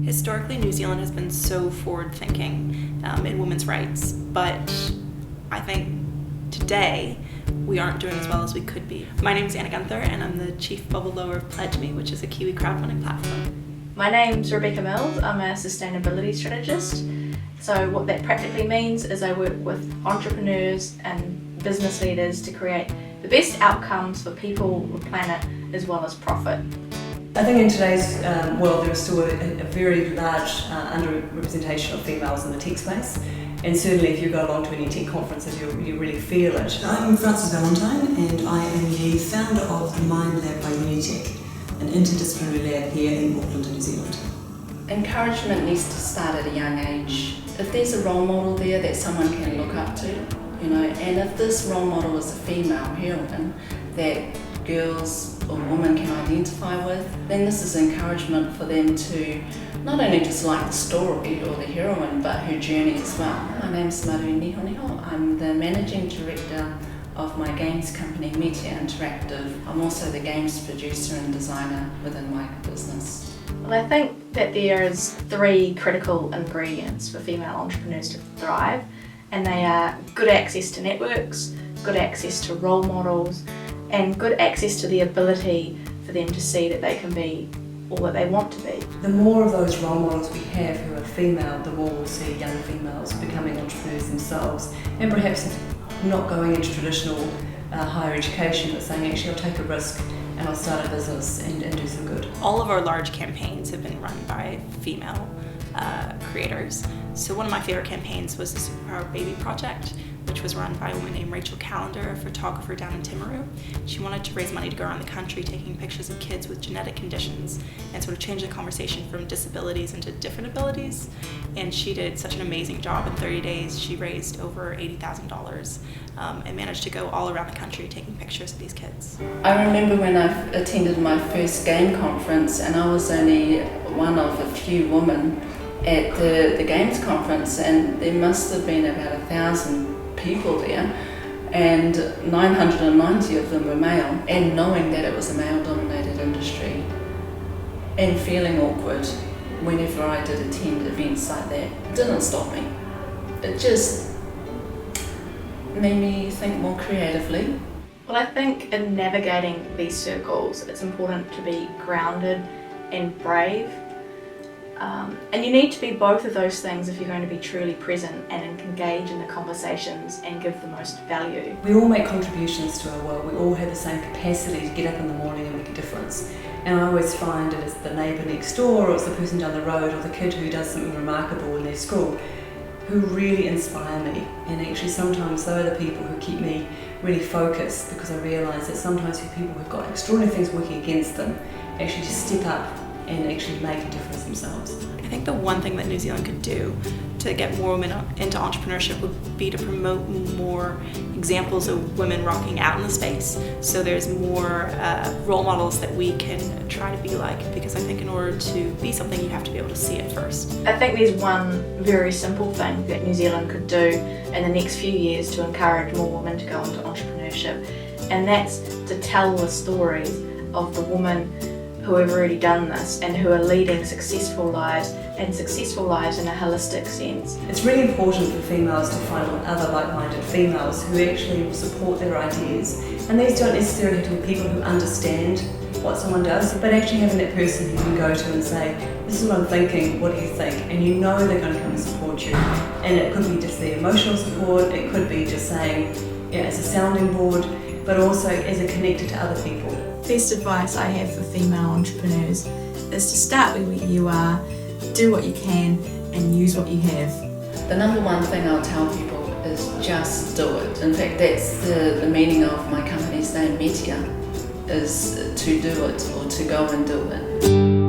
Historically, New Zealand has been so forward-thinking in women's rights, but I think today we aren't doing as well as we could be. My name is Anna Gunther, and I'm the Chief Bubble Lower of Pledge Me, which is a Kiwi crowdfunding platform. My name's Rebecca Mills. I'm a sustainability strategist. So what that practically means is I work with entrepreneurs and business leaders to create the best outcomes for people, the planet, as well as profit. I think in today's world there is still a very large underrepresentation of females in the tech space, and certainly if you go along to any tech conferences you really feel it. I'm Frances Valentine and I am the founder of the Mind Lab by Unitech, an interdisciplinary lab here in Auckland, New Zealand. Encouragement needs to start at a young age. If there's a role model there that someone can look up to, and if this role model is a female heroine that girls or women can identify with, then this is encouragement for them to not only just like the story or the heroine, but her journey as well. My name's Maru Nihoniho. I'm the managing director of my games company Meteor Interactive. I'm also the games producer and designer within my business. Well, I think that there is 3 critical ingredients for female entrepreneurs to thrive, and they are good access to networks, good access to role models, and good access to the ability for them to see that they can be all that they want to be. The more of those role models we have who are female, the more we'll see young females becoming entrepreneurs themselves, and perhaps not going into traditional higher education, but saying actually I'll take a risk and I'll start a business and do some good. All of our large campaigns have been run by female creators. So one of my favorite campaigns was the Superpower Baby Project, which was run by a woman named Rachel Callender, a photographer down in Timaru. She wanted to raise money to go around the country taking pictures of kids with genetic conditions and sort of change the conversation from disabilities into different abilities. And she did such an amazing job. In 30 days, she raised over $80,000 and managed to go all around the country taking pictures of these kids. I remember when I attended my first game conference, and I was only one of a few women at the games conference, and there must have been about 1,000 people there, and 990 of them were male, and knowing that it was a male-dominated industry and feeling awkward whenever I did attend events like that didn't stop me. It just made me think more creatively. Well, I think in navigating these circles, it's important to be grounded and brave. And you need to be both of those things if you're going to be truly present and engage in the conversations and give the most value. We all make contributions to our world. We all have the same capacity to get up in the morning and make a difference. And I always find it is the neighbour next door, or it's the person down the road, or the kid who does something remarkable in their school who really inspire me. And actually sometimes those are the people who keep me really focused, because I realise that sometimes people who've got extraordinary things working against them actually just step up and actually make a difference themselves. I think the one thing that New Zealand could do to get more women into entrepreneurship would be to promote more examples of women rocking out in the space, so there's more role models that we can try to be like, because I think in order to be something you have to be able to see it first. I think there's one very simple thing that New Zealand could do in the next few years to encourage more women to go into entrepreneurship, and that's to tell the stories of the women who have already done this and who are leading successful lives in a holistic sense. It's really important for females to find other like-minded females who actually will support their ideas. And these don't necessarily have to be people who understand what someone does, but actually having that person who you can go to and say, this is what I'm thinking, what do you think? And you know they're going to come and support you. And it could be just the emotional support, it could be just saying, as a sounding board, but also as a connector to other people. Best advice I have for female entrepreneurs is to start with where you are, do what you can, and use what you have. The number one thing I'll tell people is just do it. In fact, that's the meaning of my company's name, Meteor, is to do it, or to go and do it.